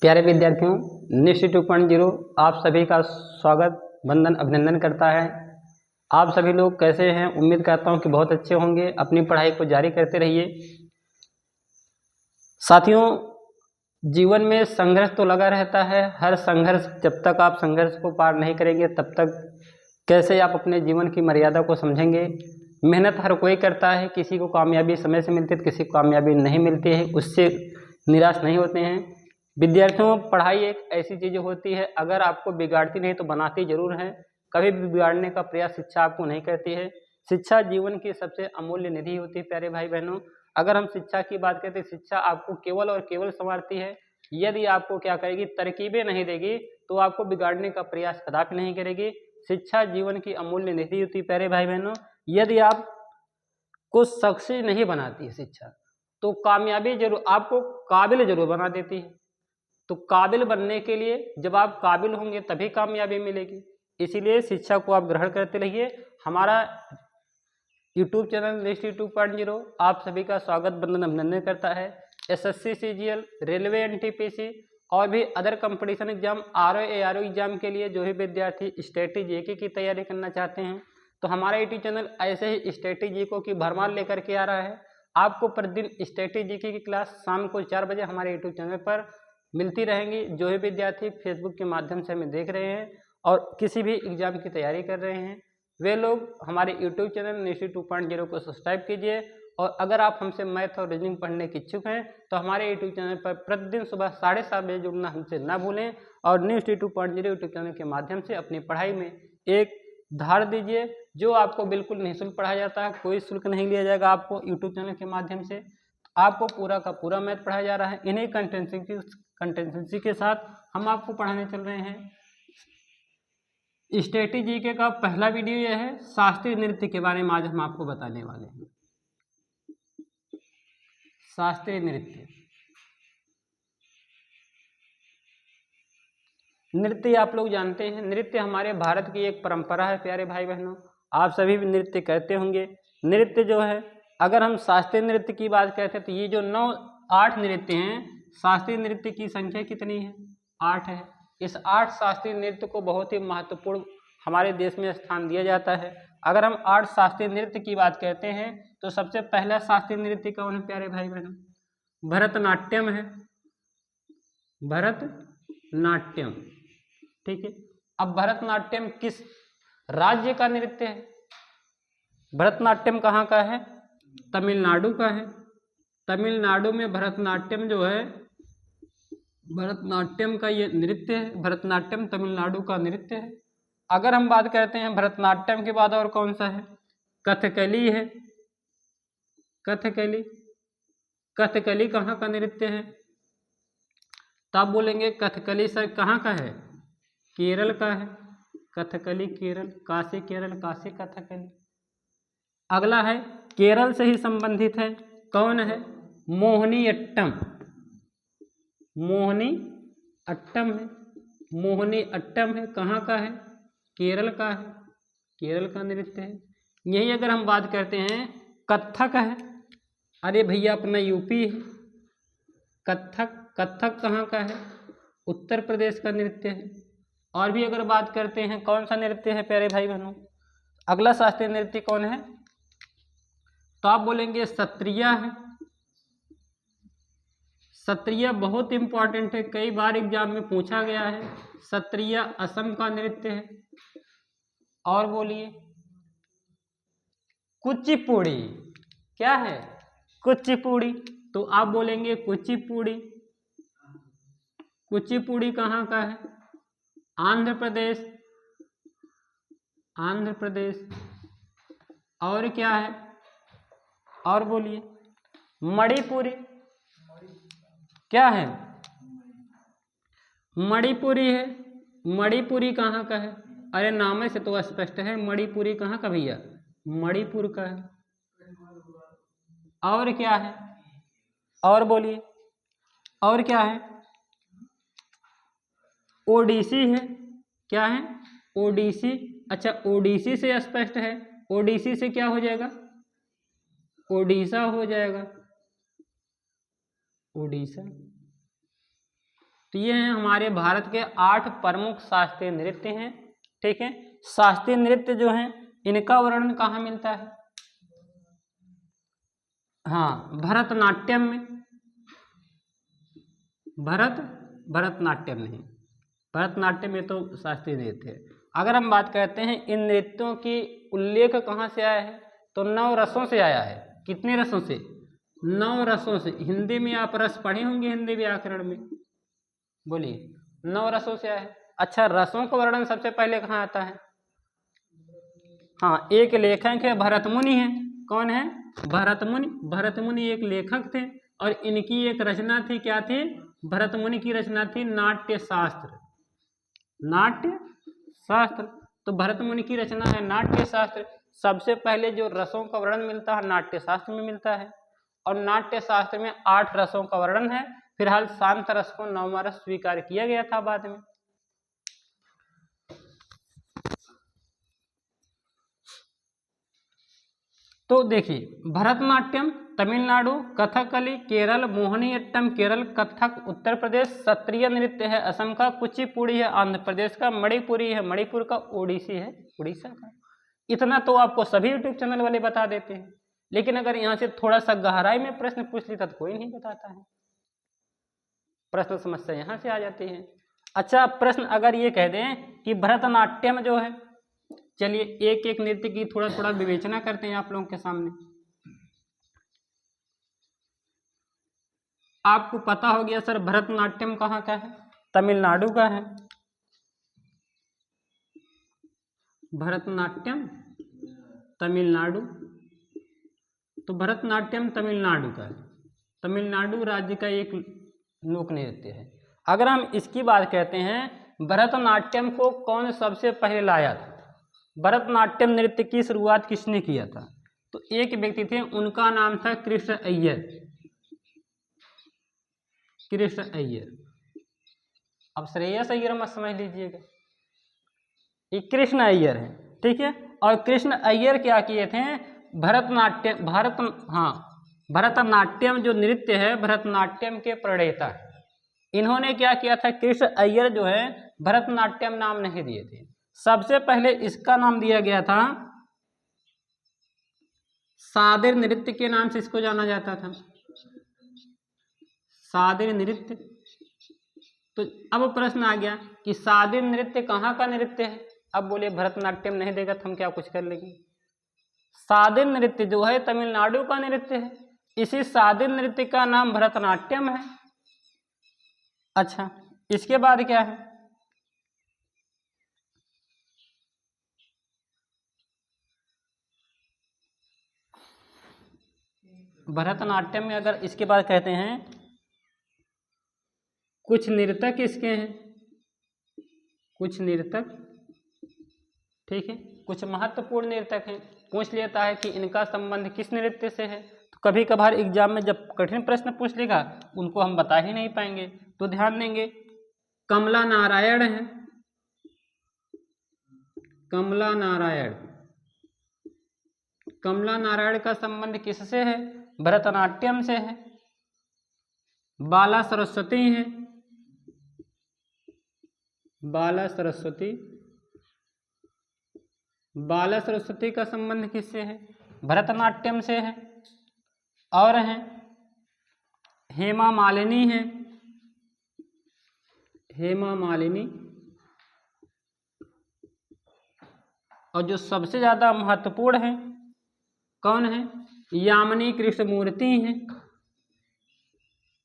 प्यारे विद्यार्थियों, निफ्टी 2.0 आप सभी का स्वागत वंदन अभिनंदन करता है। आप सभी लोग कैसे हैं? उम्मीद करता हूं कि बहुत अच्छे होंगे। अपनी पढ़ाई को जारी करते रहिए। साथियों, जीवन में संघर्ष तो लगा रहता है। हर संघर्ष, जब तक आप संघर्ष को पार नहीं करेंगे तब तक कैसे आप अपने जीवन की मर्यादा को समझेंगे। मेहनत हर कोई करता है, किसी को कामयाबी समय से मिलती है, किसी को कामयाबी नहीं मिलती है, उससे निराश नहीं होते हैं। विद्यार्थियों, पढ़ाई एक ऐसी चीज़ होती है, अगर आपको बिगाड़ती नहीं तो बनाती जरूर है। कभी भी बिगाड़ने का प्रयास शिक्षा आपको नहीं करती है। शिक्षा जीवन की सबसे अमूल्य निधि होती है। प्यारे भाई बहनों, अगर हम शिक्षा की बात करते हैं, शिक्षा आपको केवल और केवल संवारती है। यदि आपको क्या करेगी, तरकीबें नहीं देगी तो आपको बिगाड़ने का प्रयास कदापि नहीं करेगी। शिक्षा जीवन की अमूल्य निधि होती है। प्यारे भाई बहनों, यदि आप को सक्सेस नहीं बनाती है शिक्षा, तो कामयाबी जरूर, आपको काबिल जरूर बना देती है। तो काबिल बनने के लिए जब आप काबिल होंगे तभी कामयाबी मिलेगी। इसीलिए शिक्षा को आप ग्रहण करते रहिए। हमारा यूट्यूब चैनल निफ्टी 2.0 आप सभी का स्वागत वंदन अभिनंदन करता है। एसएससी, सीजीएल, रेलवे, एनटीपीसी और भी other competition exam, RO ARO exam के लिए जो भी विद्यार्थी स्टैटिक जीके की तैयारी करना चाहते हैं, तो हमारा यूट्यूब चैनल ऐसे ही स्टैटिक जीके की भरमार लेकर के आ रहा है। आपको प्रतिदिन स्टैटिक जीके की क्लास शाम को 4 बजे हमारे यूट्यूब चैनल पर मिलती रहेंगी। जो भी विद्यार्थी फेसबुक के माध्यम से हमें देख रहे हैं और किसी भी एग्जाम की तैयारी कर रहे हैं, वे लोग हमारे यूट्यूब चैनल निफ्टी 2.0 को सब्सक्राइब कीजिए। और अगर आप हमसे मैथ और रीजनिंग पढ़ने के इच्छुक हैं तो हमारे यूट्यूब चैनल पर प्रतिदिन सुबह 7:30 बजे जुड़ना हमसे ना भूलें और निफ्टी 2.0 यूट्यूब चैनल के माध्यम से अपनी पढ़ाई में एक धार दीजिए। जो आपको बिल्कुल निःशुल्क पढ़ाया जाता है, कोई शुल्क नहीं लिया जाएगा आपको यूट्यूब चैनल के माध्यम से। आपको पूरा का पूरा मैथ पढ़ाया जा रहा है। इन्हीं कंटेंसेंसी के साथ हम आपको पढ़ाने चल रहे हैं। स्टैटिक जीके का पहला वीडियो यह है, शास्त्रीय नृत्य के बारे में आज हम आपको बताने वाले हैं। शास्त्रीय नृत्य, नृत्य आप लोग जानते हैं, नृत्य हमारे भारत की एक परंपरा है। प्यारे भाई बहनों, आप सभी भी नृत्य करते होंगे। नृत्य जो है, अगर हम शास्त्रीय नृत्य की बात करते हैं तो ये जो 8 नृत्य हैं, शास्त्रीय नृत्य की संख्या कितनी है? 8 है। इस 8 शास्त्रीय नृत्य को बहुत ही महत्वपूर्ण हमारे देश में स्थान दिया जाता है। अगर हम 8 शास्त्रीय नृत्य की बात करते हैं तो सबसे पहला शास्त्रीय नृत्य कौन है प्यारे भाई बहनों? भरतनाट्यम है। भरतनाट्यम, ठीक है। अब भरतनाट्यम किस राज्य का नृत्य है? भरतनाट्यम कहाँ का है? तमिलनाडु का है। तमिलनाडु में भरतनाट्यम जो है, भरतनाट्यम का ये नृत्य है। भरतनाट्यम तमिलनाडु का नृत्य है। अगर हम बात करते हैं भरतनाट्यम के बाद और कौन सा है? कथकली है। कथकली, कथकली कहाँ का नृत्य है? तो आप बोलेंगे कथकली सर कहाँ का है? केरल का है। कथकली केरल, काशी केरल, काशी कथकली। अगला है केरल से ही संबंधित है, कौन है? मोहिनीअट्टम। मोहिनी अट्टम है। मोहिनी अट्टम है, कहाँ का है? केरल का है। केरल का नृत्य है। यही अगर हम बात करते हैं कथक है, अरे भैया अपना यूपी है। कथक, कथक कहाँ का है? उत्तर प्रदेश का नृत्य है। और भी अगर बात करते हैं कौन सा नृत्य है प्यारे भाई बहनों? अगला शास्त्रीय नृत्य कौन है? तो आप बोलेंगे सत्रिय है। सत्रिय बहुत इंपॉर्टेंट है, कई बार एग्जाम में पूछा गया है। सत्रिय असम का नृत्य है। और बोलिए कुचिपुड़ी, क्या है? कुचिपुड़ी। तो आप बोलेंगे कुचिपुड़ी। कुचिपुड़ी कहाँ का है? आंध्र प्रदेश। आंध्र प्रदेश। और क्या है? और बोलिए मणिपुरी, क्या है? मणिपुरी है। मणिपुरी कहाँ का है? अरे नाम से तो स्पष्ट है, मणिपुरी कहाँ का भैया? मणिपुर का है। और क्या है? और बोलिए और क्या है? ओडिसी है। क्या है? ओडिसी। अच्छा, ओडिसी से स्पष्ट है। ओडिसी से क्या हो जाएगा? ओडिशा हो जाएगा। ओडिशा। तो ये हैं हमारे भारत के 8 प्रमुख शास्त्रीय नृत्य हैं। ठीक है, शास्त्रीय नृत्य जो हैं इनका वर्णन कहाँ मिलता है? हाँ, भरतनाट्यम में। भरतनाट्यम नहीं, भरतनाट्यम में तो शास्त्रीय नृत्य है। अगर हम बात करते हैं इन नृत्यों की उल्लेख कहाँ से आया है, तो 9 रसों से आया है। कितने रसों से? 9 रसों से। हिंदी में आप रस पढ़े होंगे, हिंदी व्याकरण में, बोलिए। 9 रसों से आया है। अच्छा, रसों का वर्णन सबसे पहले कहाँ आता है? हाँ, एक लेखक है, भरतमुनि है। कौन है? भरतमुनि। भरतमुनि एक लेखक थे और इनकी एक रचना थी, क्या थी? भरतमुनि की रचना थी नाट्य शास्त्र। नाट्य शास्त्र। तो भरतमुनि की रचना है नाट्य शास्त्र। सबसे पहले जो रसों का वर्णन मिलता है नाट्य शास्त्र में मिलता है, और नाट्य शास्त्र में 8 रसों का वर्णन है। फिलहाल शांत रस को 9वां रस स्वीकार किया गया था बाद में। तो देखिए, भरतनाट्यम तमिलनाडु, कथकली केरल, मोहिनीअट्टम केरल, कथक उत्तर प्रदेश, सत्रिय नृत्य है असम का, कुचिपुड़ी है आंध्र प्रदेश का, मणिपुरी है मणिपुर का, ओडिसी है उड़ीसा का। इतना तो आपको सभी यूट्यूब चैनल वाले बता देते हैं, लेकिन अगर यहाँ से थोड़ा सा गहराई में प्रश्न पूछ लेता तो कोई नहीं बताता है। प्रश्न समस्या यहाँ से आ जाती है। अच्छा, प्रश्न अगर ये कह दें कि भरतनाट्यम जो है, चलिए एक एक नृत्य की थोड़ा थोड़ा विवेचना करते हैं आप लोगों के सामने। आपको पता हो गया सर भरतनाट्यम कहाँ का है? तमिलनाडु का है। भरतनाट्यम तमिलनाडु। तो भरतनाट्यम तमिलनाडु का है, तमिलनाडु राज्य का एक लोक नृत्य है। अगर हम इसकी बात कहते हैं भरतनाट्यम को कौन सबसे पहले लाया था, भरतनाट्यम नृत्य की शुरुआत किसने किया था, तो एक व्यक्ति थे, उनका नाम था कृष्ण अय्यर। कृष्ण अय्यर। अब श्रेयस अय्यर मत समझ लीजिएगा, ये कृष्ण अय्यर है। ठीक है, और कृष्ण अय्यर क्या किए थे? भरतनाट्यम जो नृत्य है भरतनाट्यम के प्रणेता है। इन्होंने क्या किया था? कृष्ण अय्यर जो है भरतनाट्यम नाम नहीं दिए थे, सबसे पहले इसका नाम दिया गया था सादिर नृत्य के नाम से इसको जाना जाता था, सादिर नृत्य। तो अब प्रश्न आ गया कि सादिर नृत्य कहाँ का नृत्य है? अब बोले भरतनाट्यम नहीं देगा तो हम क्या कुछ कर लेंगे। सादिर नृत्य जो है तमिलनाडु का नृत्य है, इसी सादिर नृत्य का नाम भरतनाट्यम है। अच्छा, इसके बाद क्या है? भरतनाट्यम में अगर इसके बाद कहते हैं कुछ नृतक इसके हैं, कुछ नृतक, ठीक है, कुछ महत्वपूर्ण नृतक हैं। पूछ लेता है कि इनका संबंध किस नृत्य से है, तो कभी कभार एग्जाम में जब कठिन प्रश्न पूछ लेगा उनको हम बता ही नहीं पाएंगे। तो ध्यान देंगे, कमला नारायण है, कमला नारायण। कमला नारायण का संबंध किससे है? भरतनाट्यम से है। बाला सरस्वती है, बाला सरस्वती। बाला सरस्वती का संबंध किससे है? भरतनाट्यम से है। और हैं हेमा मालिनी है, हेमा मालिनी। और जो सबसे ज्यादा महत्वपूर्ण है कौन है? यामिनी कृष्णमूर्ति है,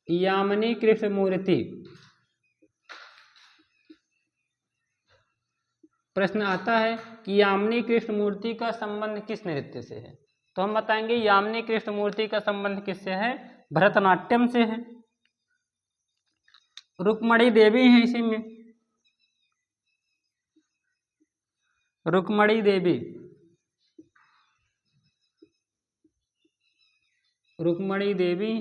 यामिनी कृष्णमूर्ति। प्रश्न आता है कि यामिनी कृष्णमूर्ति का संबंध किस नृत्य से है, तो हम बताएंगे यामिनी कृष्णमूर्ति का संबंध किससे है? भरतनाट्यम से है। रुक्मणी देवी है इसी में, रुक्मणी देवी, रुक्मणी देवी।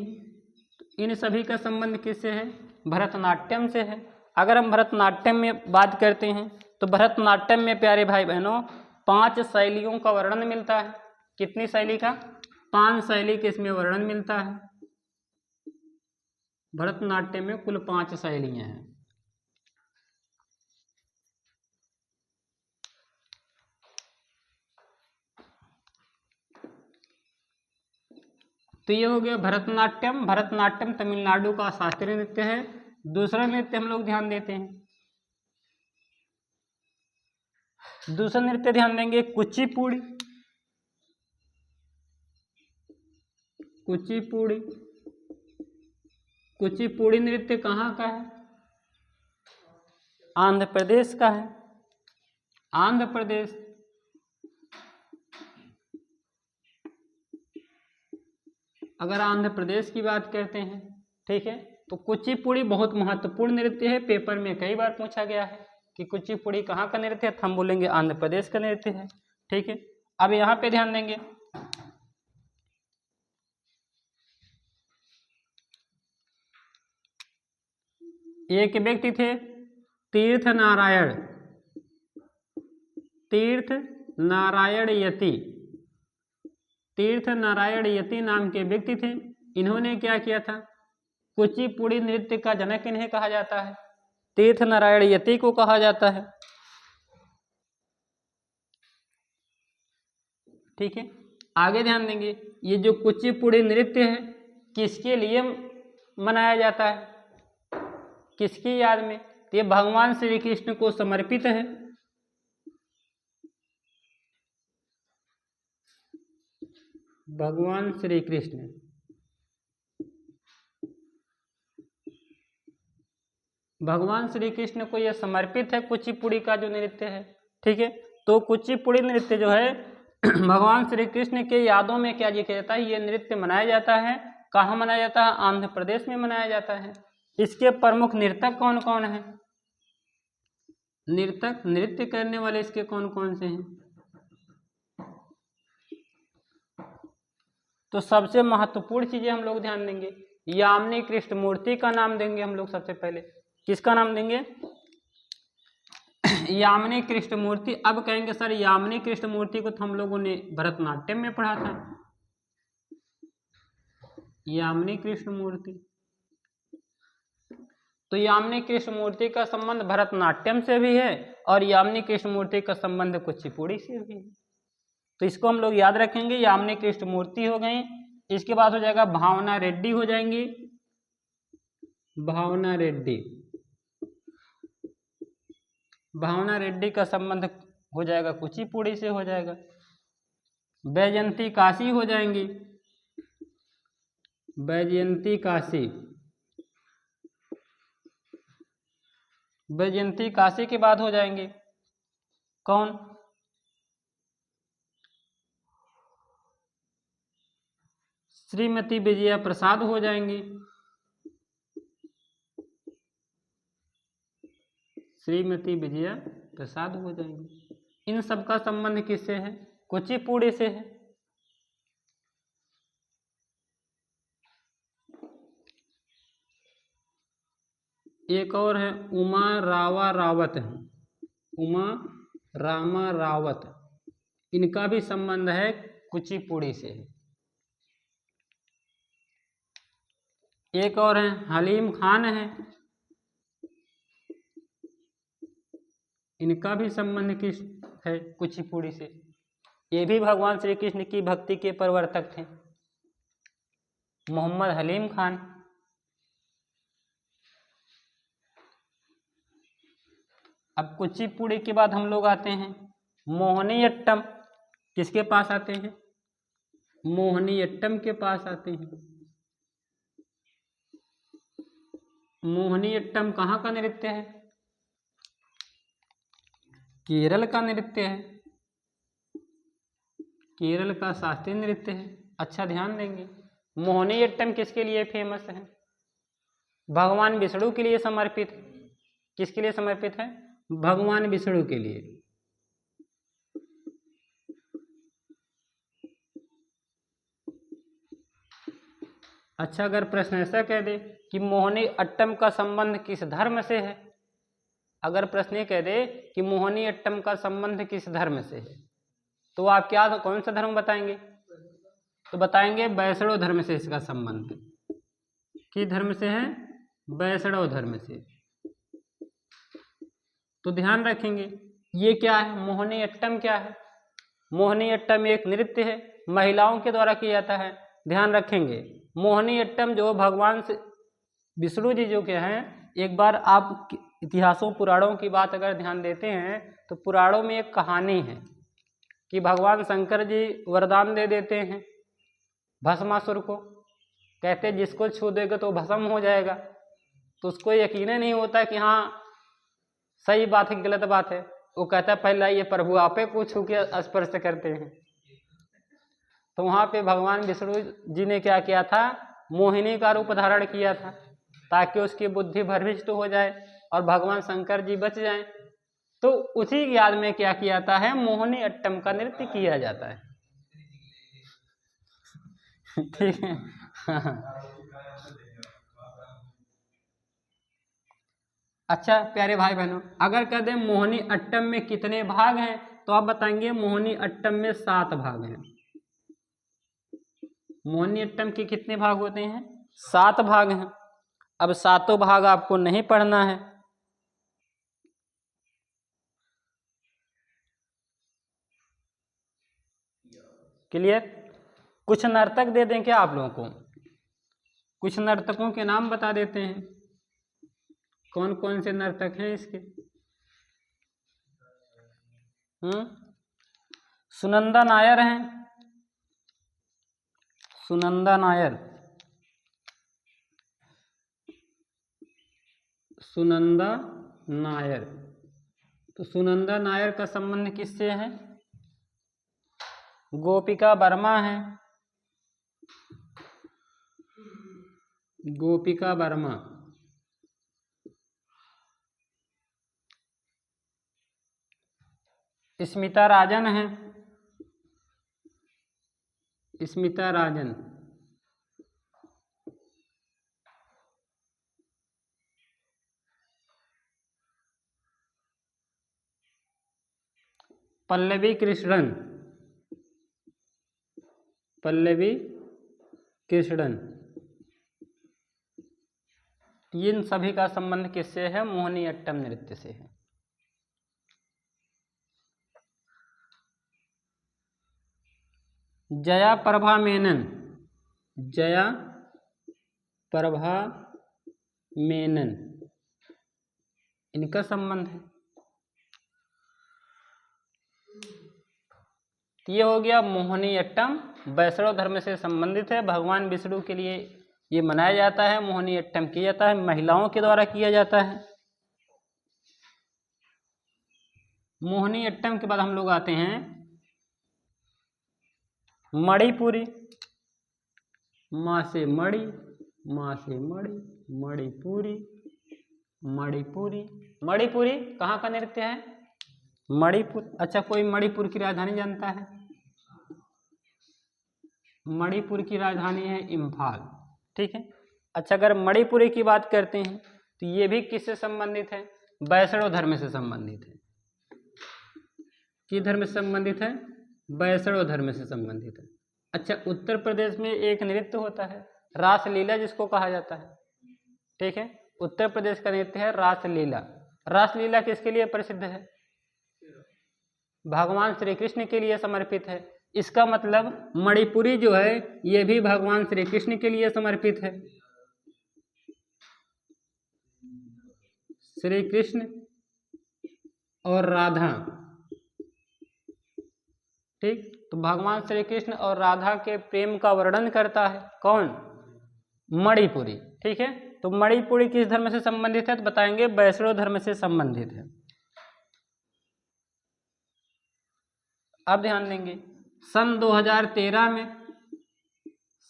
इन सभी का संबंध किससे है? भरतनाट्यम से है। अगर हम भरतनाट्यम में बात करते हैं तो भरतनाट्यम में प्यारे भाई बहनों 5 शैलियों का वर्णन मिलता है। कितनी शैली का? 5 शैली के इसमें वर्णन मिलता है। भरतनाट्यम में कुल 5 शैलियाँ हैं। तो ये हो गया भरतनाट्यम। भरतनाट्यम तमिलनाडु का शास्त्रीय नृत्य है। दूसरा नृत्य हम लोग ध्यान देते हैं, दूसरा नृत्य ध्यान देंगे कुचिपुड़ी। कुचिपुड़ी, कुचिपुड़ी नृत्य कहाँ का है? आंध्र प्रदेश का है। आंध्र प्रदेश। अगर आंध्र प्रदेश की बात करते हैं, ठीक है, तो कुचिपुड़ी बहुत महत्वपूर्ण नृत्य है। पेपर में कई बार पूछा गया है कि कुचिपुड़ी कहाँ का नृत्य है, तो हम बोलेंगे आंध्र प्रदेश का नृत्य है। ठीक है, अब यहाँ पे ध्यान देंगे, एक व्यक्ति थे तीर्थ नारायण, तीर्थ नारायण यति, तीर्थ नारायण यति नाम के व्यक्ति थे। इन्होंने क्या किया था? कुचिपुड़ी नृत्य का जनक इन्हें कहा जाता है, तीर्थ नारायण यति को कहा जाता है। ठीक है, आगे ध्यान देंगे, ये जो कुचिपुड़ी नृत्य है किसके लिए मनाया जाता है, किसकी याद में? तो ये भगवान श्री कृष्ण को समर्पित है। भगवान श्री कृष्ण, भगवान श्री कृष्ण को यह समर्पित है कुचिपुड़ी का जो नृत्य है। ठीक है, तो कुचिपुड़ी नृत्य जो है भगवान श्री कृष्ण के यादों में क्या किया जाता है, ये नृत्य मनाया जाता है। कहाँ मनाया जाता है? आंध्र प्रदेश में मनाया जाता है। इसके प्रमुख नर्तक कौन कौन है? नर्तक, नृत्य करने वाले इसके कौन कौन से हैं? तो सबसे महत्वपूर्ण चीजें हम लोग ध्यान देंगे, यामिनी कृष्णमूर्ति का नाम देंगे हम लोग सबसे पहले। किसका नाम देंगे? यामिनी कृष्णमूर्ति। अब कहेंगे सर यामिनी कृष्णमूर्ति को तो हम लोगों ने भरतनाट्यम में पढ़ा था। यामिनी कृष्णमूर्ति, तो यामिनी कृष्णमूर्ति का संबंध भरतनाट्यम से भी है और यामिनी कृष्णमूर्ति का संबंध कुचिपुड़ी से भी है। तो इसको हम लोग याद रखेंगे। यामिनी कृष्णमूर्ति हो गई, इसके बाद हो जाएगा भावना रेड्डी हो जाएंगी। भावना रेड्डी, भावना रेड्डी का संबंध हो जाएगा कुचिपुड़ी से हो जाएगा। बैजयंती काशी हो जाएंगी, बैजयंती काशी। बैजयंती काशी के बाद हो जाएंगे कौन? श्रीमती विजया प्रसाद हो जाएंगी। श्रीमती विजया प्रसाद हो जाएंगी। इन सब का संबंध किससे है? कुचिपुड़ी से है। एक और है उमा रावा रावत है, उमा रामा रावत, इनका भी संबंध है कुचिपुड़ी से। एक और है हलीम खान है, इनका भी संबंध किस है? कुचिपुड़ी से। ये भी भगवान श्री कृष्ण की भक्ति के प्रवर्तक थे, मोहम्मद हलीम खान। अब कुचिपुड़ी के बाद हम लोग आते हैं मोहिनीअट्टम। किसके पास आते हैं? मोहिनीअट्टम के पास आते हैं। मोहिनीअट्टम कहाँ का नृत्य है? केरल का नृत्य है, केरल का शास्त्रीय नृत्य है। अच्छा ध्यान देंगे, मोहिनीअट्टम किसके लिए फेमस है? भगवान विष्णु के लिए समर्पित। किसके लिए समर्पित है? भगवान विष्णु के लिए। अच्छा, अगर प्रश्न ऐसा कह दे कि मोहिनीअट्टम का संबंध किस धर्म से है, अगर प्रश्न ये कह दे कि मोहिनीअट्टम का संबंध किस धर्म से है, तो आप क्या कौन सा धर्म बताएंगे? तो बताएंगे वैष्णव धर्म से इसका संबंध। किस धर्म से है? वैष्णव धर्म से। तो ध्यान रखेंगे ये क्या है? मोहिनीअट्टम क्या है? मोहिनीअट्टम एक नृत्य है, महिलाओं के द्वारा किया जाता है। ध्यान रखेंगे। मोहिनी अट्टम जो भगवान से विष्णु जी जो के हैं, एक बार आप इतिहासों पुराणों की बात अगर ध्यान देते हैं तो पुराणों में एक कहानी है कि भगवान शंकर जी वरदान दे देते हैं भस्मासुर को, कहते जिसको छू देगा तो भस्म हो जाएगा। तो उसको यकीन नहीं होता कि हाँ सही बात है गलत बात है। वो कहता पहला ये प्रभु आपे को छू के स्पर्श करते हैं। तो वहाँ पे भगवान विष्णु जी ने क्या किया था, मोहिनी का रूप धारण किया था ताकि उसकी बुद्धि भ्रष्ट हो जाए और भगवान शंकर जी बच जाएं। तो उसी की याद में क्या किया जाता है, मोहिनी अट्टम का नृत्य किया जाता है। ठीक है। अच्छा प्यारे भाई बहनों, अगर कह दें मोहिनी अट्टम में कितने भाग हैं तो आप बताएंगे मोहिनी अट्टम में 7 भाग हैं। मोहिनी अट्टम के कितने भाग होते हैं? 7 भाग हैं। अब सातों भाग आपको नहीं पढ़ना है। क्लियर? कुछ नर्तक दे दें क्या आप लोगों को? कुछ नर्तकों के नाम बता देते हैं, कौन कौन से नर्तक हैं इसके। सुनंदा नायर हैं, सुनंदा नायर, सुनंदा नायर। तो सुनंदा नायर का संबंध किससे है? गोपिका वर्मा है, गोपिका वर्मा। स्मिता राजन है, स्मिता राजन। पल्लवी कृष्णन, पल्लवी कृष्णन। इन सभी का संबंध किससे है? मोहिनी अट्टम नृत्य से है। जया प्रभा मेनन, जया प्रभा मेनन, इनका संबंध है। ये हो गया मोहिनी अट्टम, वैष्णव धर्म से संबंधित है। भगवान विष्णु के लिए ये मनाया जाता है, मोहिनी अट्टम किया जाता है, महिलाओं के द्वारा किया जाता है। मोहिनी अट्टम के बाद हम लोग आते हैं मणिपुरी। माँ से मणि, माँ से मणि, मणिपुरी, मणिपुरी। मणिपुरी कहाँ का नृत्य है? मणिपुर। अच्छा कोई मणिपुर की राजधानी जानता है? मणिपुर की राजधानी है इम्फाल। ठीक है। अच्छा अगर मणिपुरी की बात करते हैं तो ये भी किससे संबंधित है? वैष्णव धर्म से संबंधित है। किस धर्म से संबंधित है? वैष्णव धर्म से संबंधित है। अच्छा उत्तर प्रदेश में एक नृत्य होता है रासलीला जिसको कहा जाता है। ठीक है, उत्तर प्रदेश का नृत्य है रासलीला। रासलीला किसके लिए प्रसिद्ध है? भगवान श्री कृष्ण के लिए समर्पित है। इसका मतलब मणिपुरी जो है ये भी भगवान श्री कृष्ण के लिए समर्पित है। श्री कृष्ण और राधा। ठीक, तो भगवान श्री कृष्ण और राधा के प्रेम का वर्णन करता है कौन? मणिपुरी। ठीक है, तो मणिपुरी किस धर्म से संबंधित है? तो बताएंगे वैष्णव धर्म से संबंधित है। अब ध्यान देंगे सन 2013 में,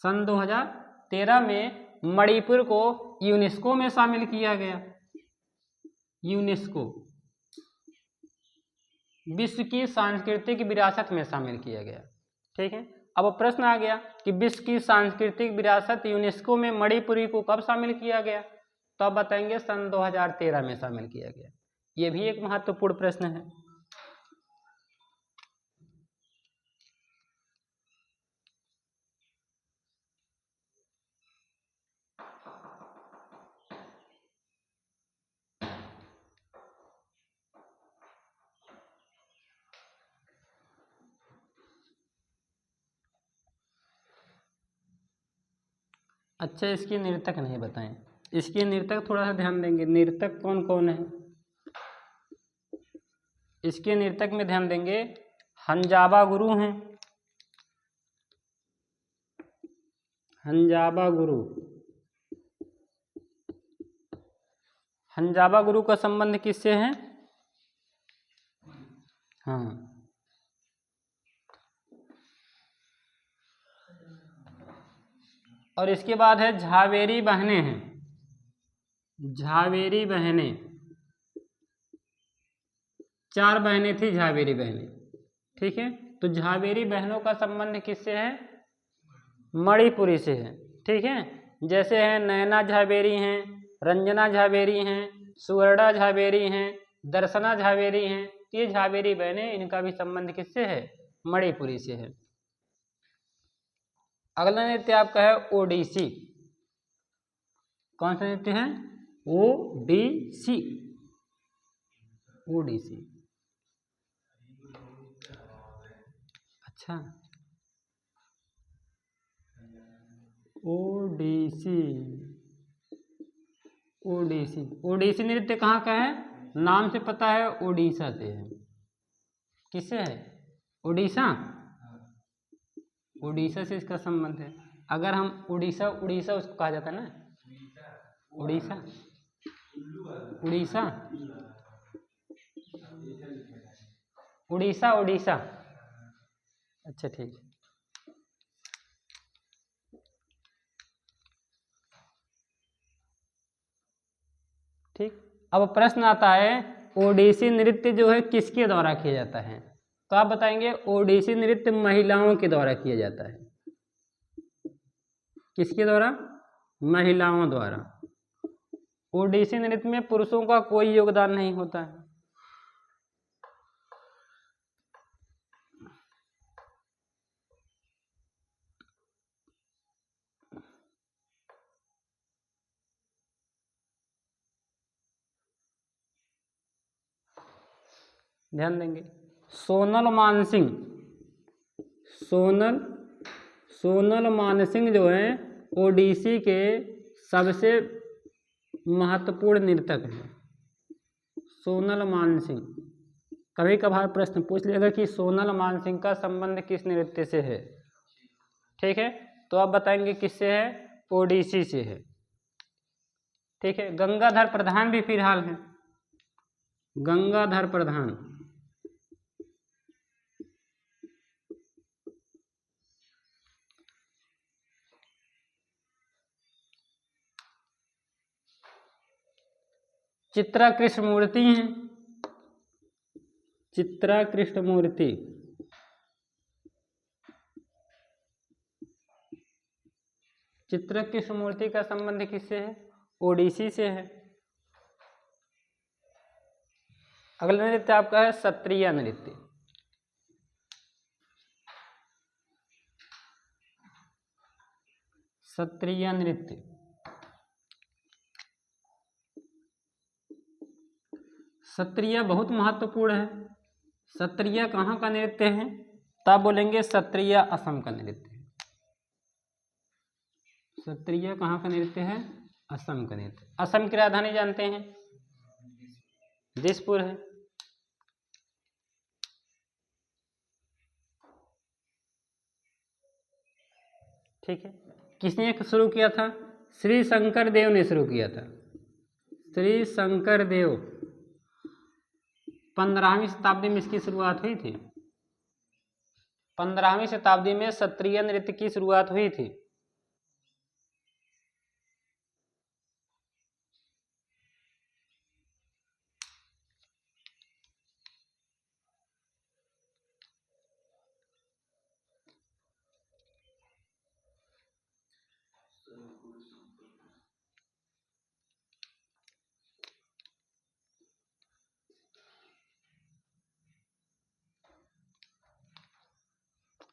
सन 2013 में मणिपुर को यूनेस्को में शामिल किया गया। यूनेस्को विश्व की सांस्कृतिक विरासत में शामिल किया गया। ठीक है, अब प्रश्न आ गया कि विश्व की सांस्कृतिक विरासत यूनेस्को में मणिपुरी को कब शामिल किया गया? तो अब बताएंगे सन 2013 में शामिल किया गया। ये भी एक महत्वपूर्ण प्रश्न है। अच्छा, इसकी नर्तक नहीं बताएं, इसकी नर्तक थोड़ा सा ध्यान देंगे, नर्तक कौन कौन है। इसके नर्तक में ध्यान देंगे, हंजाबा गुरु हैं, हंजाबा गुरु। हंजाबा गुरु का संबंध किससे है? हाँ, और इसके बाद है झावेरी बहनें हैं, झावेरी बहनें, 4 बहनें थी झावेरी बहनें। ठीक है, तो झावेरी बहनों का संबंध किससे है? मणिपुरी से है। ठीक है, जैसे हैं नैना झावेरी हैं, रंजना झावेरी हैं, सुवर्णा झावेरी हैं, दर्शना झावेरी हैं। ये झावेरी बहनें, इनका भी संबंध किससे है? मणिपुरी से है। अगला नृत्य आपका है ओडिसी। कौन सा नृत्य है? ओडिसी, ओडिसी। अच्छा, ओडिसी, ओडिसी, ओडिसी नृत्य कहाँ का है? नाम से पता है, ओडिशा से है। किससे है? ओडिशा, उड़ीसा से इसका संबंध है। अगर हम उड़ीसा, उड़ीसा उसको कहा जाता है ना, उड़ीसा, उड़ीसा, उड़ीसा, उड़ीसा। अच्छा ठीक है। ठीक, अब प्रश्न आता है ओडिसी नृत्य जो है किसके द्वारा किया जाता है? तो आप बताएंगे ओडिसी नृत्य महिलाओं के द्वारा किया जाता है। किसके द्वारा? महिलाओं द्वारा। ओडिसी नृत्य में पुरुषों का कोई योगदान नहीं होता है। ध्यान देंगे, सोनल मानसिंह, सोनल, सोनल मानसिंह जो है ओडिसी के सबसे महत्वपूर्ण नर्तक हैं। सोनल मानसिंह, कभी कभार प्रश्न पूछ लिएगा कि सोनल मानसिंह का संबंध किस नृत्य से है। ठीक है, तो आप बताएंगे किससे है? ओडिसी से है। ठीक है, गंगाधर प्रधान भी फिलहाल है, गंगाधर प्रधान, चित्रा कृष्णमूर्ति हैं, चित्रा कृष्णमूर्ति, चित्रा कृष्णमूर्ति का संबंध किससे है? ओडिसी से है। अगला नृत्य आपका है सत्रिया नृत्य। सत्रिया नृत्य, सत्रिया बहुत महत्वपूर्ण है। सत्रिया कहाँ का नृत्य है? तो आप बोलेंगे सत्रिया असम का नृत्य है। सत्रिया कहाँ का नृत्य है? असम का नृत्य। असम की राजधानी जानते हैं? दिसपुर है। ठीक है, किसने शुरू किया था? श्री शंकर देव ने शुरू किया था। श्री शंकर देव, 15वीं शताब्दी में इसकी शुरुआत हुई थी। 15वीं शताब्दी में सत्रिया नृत्य की शुरुआत हुई थी।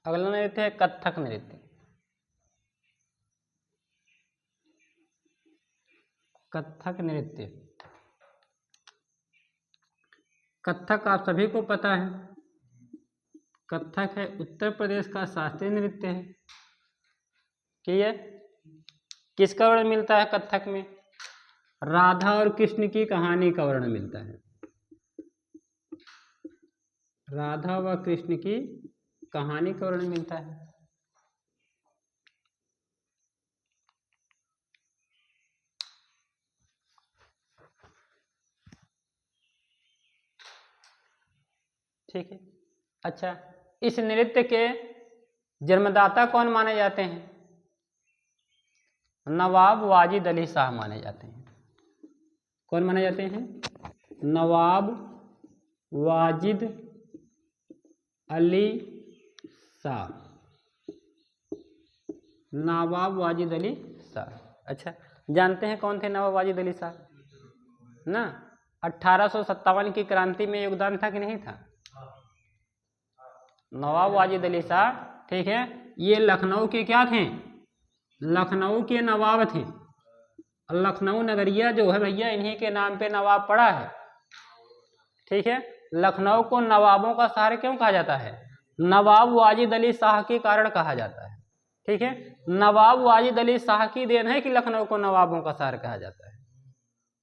अगला नृत्य है कथक नृत्य। कथक नृत्य, कथक आप सभी को पता है। कथक है उत्तर प्रदेश का शास्त्रीय नृत्य है। कि ये किसका वर्णन मिलता है कथक में? राधा और कृष्ण की कहानी का वर्णन मिलता है। राधा व कृष्ण की कहानी का वर्णन मिलता है। ठीक है। अच्छा, इस नृत्य के जन्मदाता कौन माने जाते हैं? नवाब वाजिद अली शाह माने जाते हैं। कौन माने जाते हैं? नवाब वाजिद अली शाह। नवाब वाजिद अली शाह। अच्छा, जानते हैं कौन थे नवाब वाजिद अली शाह? ना, 1857 की क्रांति में योगदान था कि नहीं था? नवाब वाजिद अली शाह, ठीक है, ये लखनऊ के क्या थे? लखनऊ के नवाब थे। लखनऊ नगरिया जो है भैया इन्हीं के नाम पे नवाब पड़ा है। ठीक है, लखनऊ को नवाबों का शहर क्यों कहा जाता है? नवाब वाजिद अली शाह के कारण कहा जाता है। ठीक है, नवाब वाजिद अली शाह की देन है कि लखनऊ को नवाबों का शहर कहा जाता है।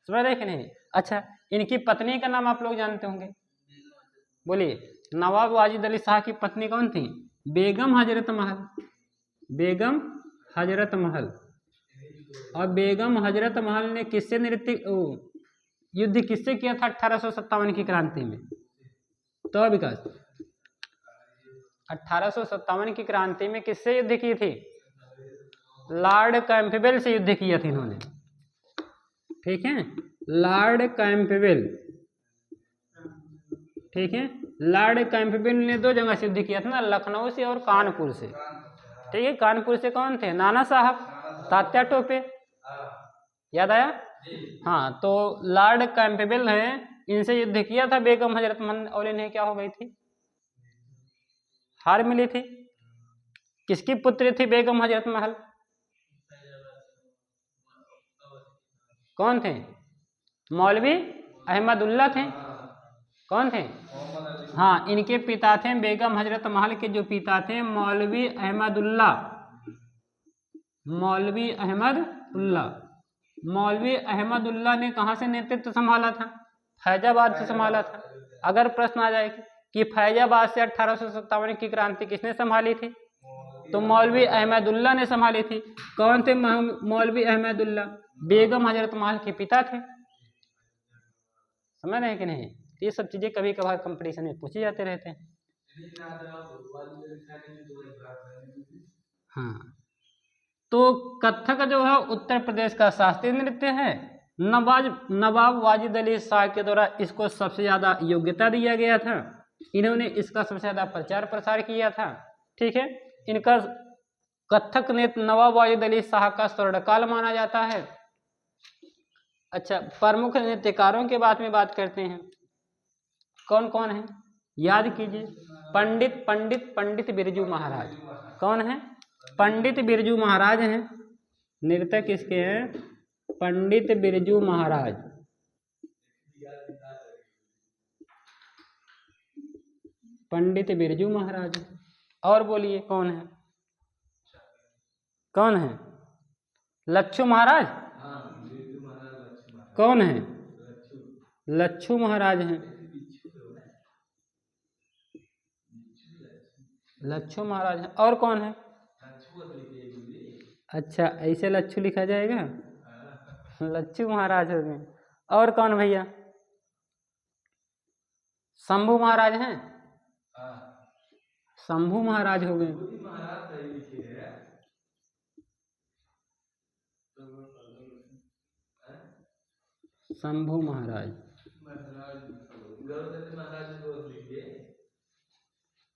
समझ रहे कि नहीं? अच्छा, इनकी पत्नी का नाम आप लोग जानते होंगे, बोलिए। नवाब वाजिद अली शाह की पत्नी कौन थी? बेगम हजरत महल। बेगम हजरत महल। और बेगम हजरत महल ने किससे युद्ध किससे किया था 1857 की क्रांति में? तो विकास 1857 की क्रांति में किससे युद्ध की थी? लॉर्ड कैंपबेल से युद्ध किया था इन्होंने। ठीक है, लॉर्ड कैंपबेल। ठीक है, लॉर्ड कैंपबेल ने 2 जगह से युद्ध किया था ना, लखनऊ से और कानपुर से। ठीक है, कानपुर से कौन थे? नाना साहब, तात्या टोपे। याद आया? हाँ, तो लॉर्ड कैंपबेल है, इनसे युद्ध किया था बेगम हजरत महल और इन्हें क्या हो गई थी? हार मिली थी। किसकी पुत्री थी बेगम हजरत महल? कौन थे? मौलवी अहमदुल्ला थे। कौन थे? हाँ, इनके पिता थे बेगम हजरत महल के जो पिता थे मौलवी अहमदुल्ला। मौलवी अहमदुल्ला। मौलवी अहमदुल्ला ने कहाँ से नेतृत्व संभाला था? फैजाबाद से संभाला था। अगर प्रश्न आ जाए कि फैजाबाद से 1857 की क्रांति किसने संभाली थी, तो मौलवी अहमदुल्ला ने संभाली थी। कौन थे मौलवी अहमदुल्ला? बेगम हजरत महल के पिता थे। समझ रहे हैं कि नहीं? ये सब चीजें कभी कभार कंपटीशन में पूछे जाते रहते हैं। हाँ, तो कथक जो है उत्तर प्रदेश का शास्त्रीय नृत्य है। नवाब वाजिद अली शाह के द्वारा इसको सबसे ज्यादा योग्यता दिया गया था। इन्होंने इसका सबसे ज्यादा प्रचार प्रसार किया था। ठीक है, इनका कथक नृत्य नवाब वाजिद अली शाह का स्वर्णकाल माना जाता है। अच्छा, प्रमुख नृत्यकारों के बारे में बात करते हैं। कौन कौन है? याद कीजिए। पंडित बिरजू महाराज। कौन है? पंडित बिरजू महाराज हैं। नृत्य किसके हैं? पंडित बिरजू महाराज। पंडित बिरजू महाराज। और बोलिए कौन है? कौन है? लच्छू महाराज। कौन है? लच्छू महाराज हैं। लच्छू महाराज हैं। और कौन है? अच्छा, ऐसे लच्छू लिखा जाएगा? लच्छू महाराज हो गए। और कौन भैया? शंभू महाराज हैं। शंभू महाराज हो गए। शंभू महाराज।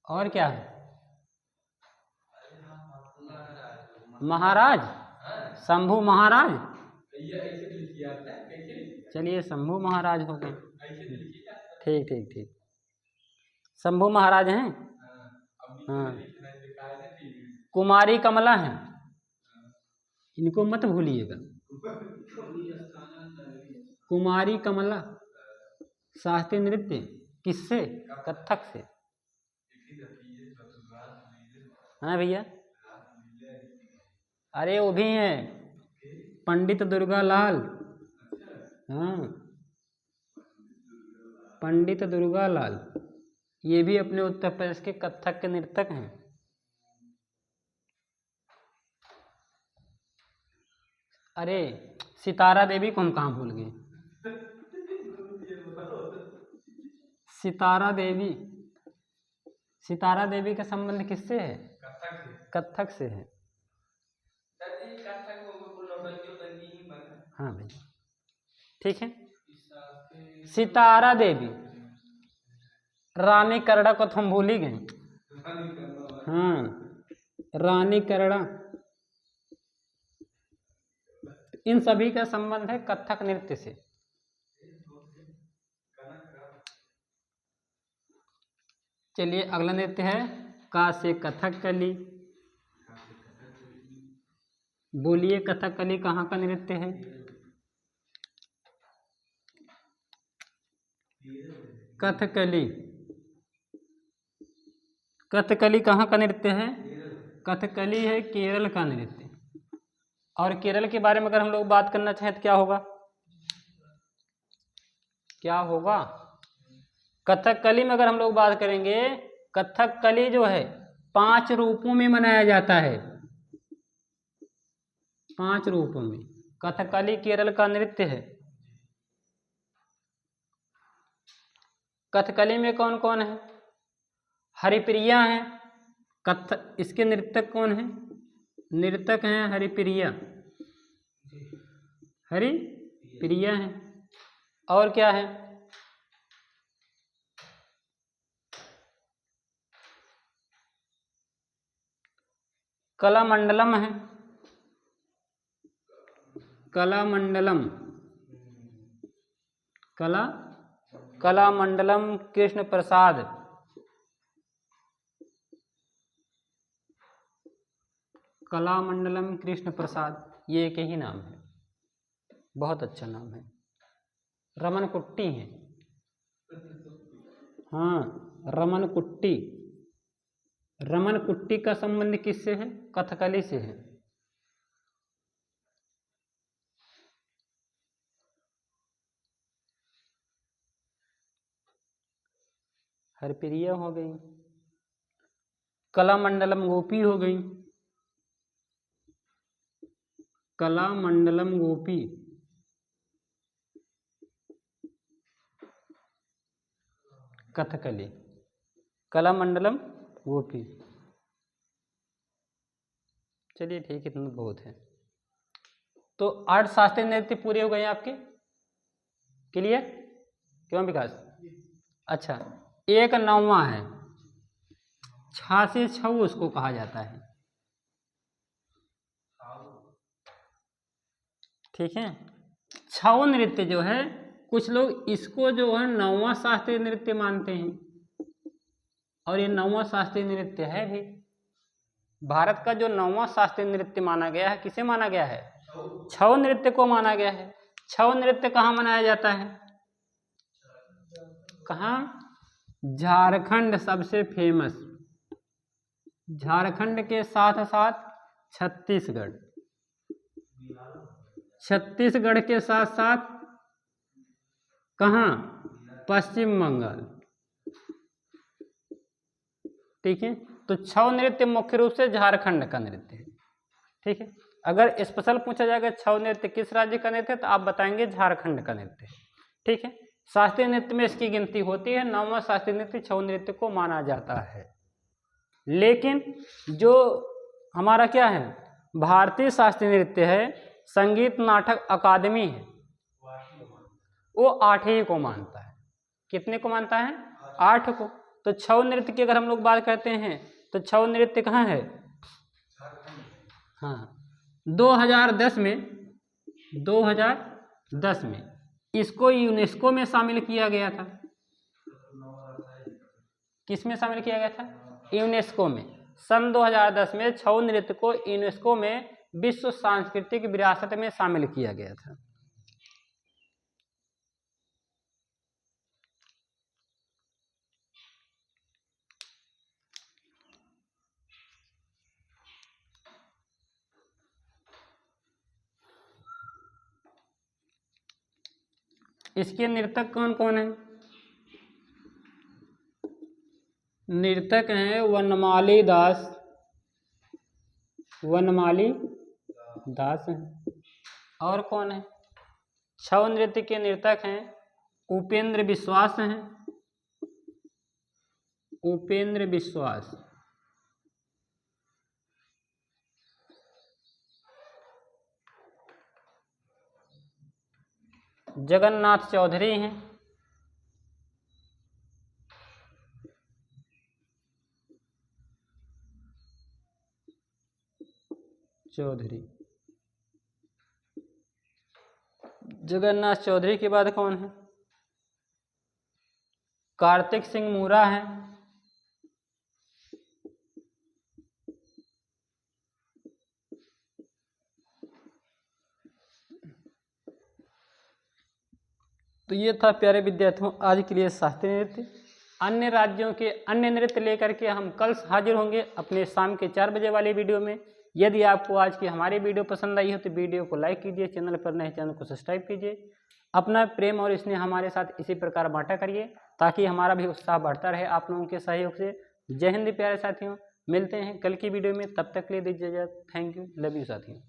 और क्या है? महाराज। शंभू महाराज। चलिए, शंभू महाराज हो गए। ठीक ठीक ठीक, शंभू महाराज हैं। हाँ, कुमारी कमला हैं। इनको मत भूलिएगा। कुमारी कमला शास्त्रीय नृत्य किससे? कथक से। हाँ भैया, अरे वो भी हैं, पंडित दुर्गालाल। हाँ, पंडित दुर्गालाल, ये भी अपने उत्तर प्रदेश के कथक के नर्तक हैं। अरे सितारा देवी को हम कहाँ भूल गए। सितारा देवी, सितारा देवी का संबंध किससे है? कथक से है। हाँ भाई, ठीक है। सितारा देवी, रानी करड़ा को तो हम भूल ही गए। हाँ, रानी करड़ा, इन सभी का संबंध है कथक नृत्य से। चलिए अगला नृत्य है का से कथकली। बोलिए कथकली कहाँ का नृत्य है? कथकली, कथकली कहाँ का नृत्य है? कथकली है केरल का नृत्य। और केरल के बारे में अगर हम लोग बात करना चाहें तो क्या होगा? क्या होगा? कथकली में अगर हम लोग बात करेंगे, कथकली जो है 5 रूपों में मनाया जाता है। 5 रूपों में कथकली केरल का नृत्य है। कथकली में कौन कौन है? हरिप्रिया हैं। कथक, इसके नृतक कौन है? नृतक हैं हरिप्रिया, हरिप्रिया हैं। और क्या है? कलामंडलम है, कलामंडलम, कलामंडलम कृष्ण प्रसाद, कलामंडलम कृष्ण प्रसाद, ये एक ही नाम है, बहुत अच्छा नाम है। रमन कुट्टी है। हाँ, रमन कुट्टी, रमन कुट्टी का संबंध किससे है? कथकली से है। हरप्रिया हो गई, कलामंडलम गोपी हो गई, कलामंडलम गोपी, कथकली, कलामंडलम गोपी। चलिए ठीक, इतना बहुत है। तो 8 शास्त्रीय नृत्य पूरे हो गए आपके, क्लियर? क्यों विकास? अच्छा, एक 9वां है, छाछे छऊ उसको कहा जाता है। ठीक है, छऊ नृत्य जो है, कुछ लोग इसको जो है 9वां शास्त्रीय नृत्य मानते हैं, और ये 9वां शास्त्रीय नृत्य है भी। भारत का जो 9वां शास्त्रीय नृत्य माना गया है, किसे माना गया है? छऊ नृत्य को माना गया है। छऊ नृत्य कहाँ मनाया जाता है? कहाँ? झारखंड सबसे फेमस, झारखंड के साथ साथ छत्तीसगढ़, छत्तीसगढ़ के साथ साथ कहाँ? पश्चिम बंगाल। ठीक है, तो छऊ नृत्य मुख्य रूप से झारखंड का नृत्य है। ठीक है, अगर स्पेशल पूछा जाएगा छऊ नृत्य किस राज्य का नृत्य है, तो आप बताएंगे झारखंड का नृत्य है। ठीक है, शास्त्रीय नृत्य में इसकी गिनती होती है, 9वां शास्त्रीय नृत्य छऊ नृत्य को माना जाता है। लेकिन जो हमारा क्या है, भारतीय शास्त्रीय नृत्य है, संगीत नाटक अकादमी है, वो 8 ही को मानता है। कितने को मानता है? 8 को। तो छऊ नृत्य की अगर हम लोग बात करते हैं, तो छऊ नृत्य कहाँ है? हाँ, 2010 में, 2010 में इसको यूनेस्को में शामिल किया गया था। किस में शामिल किया गया था? यूनेस्को में। सन 2010 में छऊ नृत्य को यूनेस्को में विश्व सांस्कृतिक विरासत में शामिल किया गया था। इसके नर्तक कौन कौन है? नर्तक हैं वनमाली दास, वनमाली दास हैं। और कौन है? छऊ नृत्य के नर्तक हैं उपेंद्र विश्वास हैं, उपेंद्र विश्वास। जगन्नाथ चौधरी हैं, चौधरी। जगन्नाथ चौधरी के बाद कौन है? कार्तिक सिंह मूरा हैं, तो ये था प्यारे विद्यार्थियों आज के लिए शास्त्रीय नृत्य। अन्य राज्यों के अन्य नृत्य लेकर के हम कल हाजिर होंगे अपने शाम के 4 बजे वाली वीडियो में। यदि आपको आज की हमारी वीडियो पसंद आई हो तो वीडियो को लाइक कीजिए, चैनल पर नए चैनल को सब्सक्राइब कीजिए। अपना प्रेम और स्नेह हमारे साथ इसी प्रकार बांटा करिए ताकि हमारा भी उत्साह बढ़ता रहे आप लोगों के सहयोग से। जय हिंद प्यारे साथियों, मिलते हैं कल की वीडियो में, तब तक के लिए दीजिए इजाजत। थैंक यू, लव यू साथियों।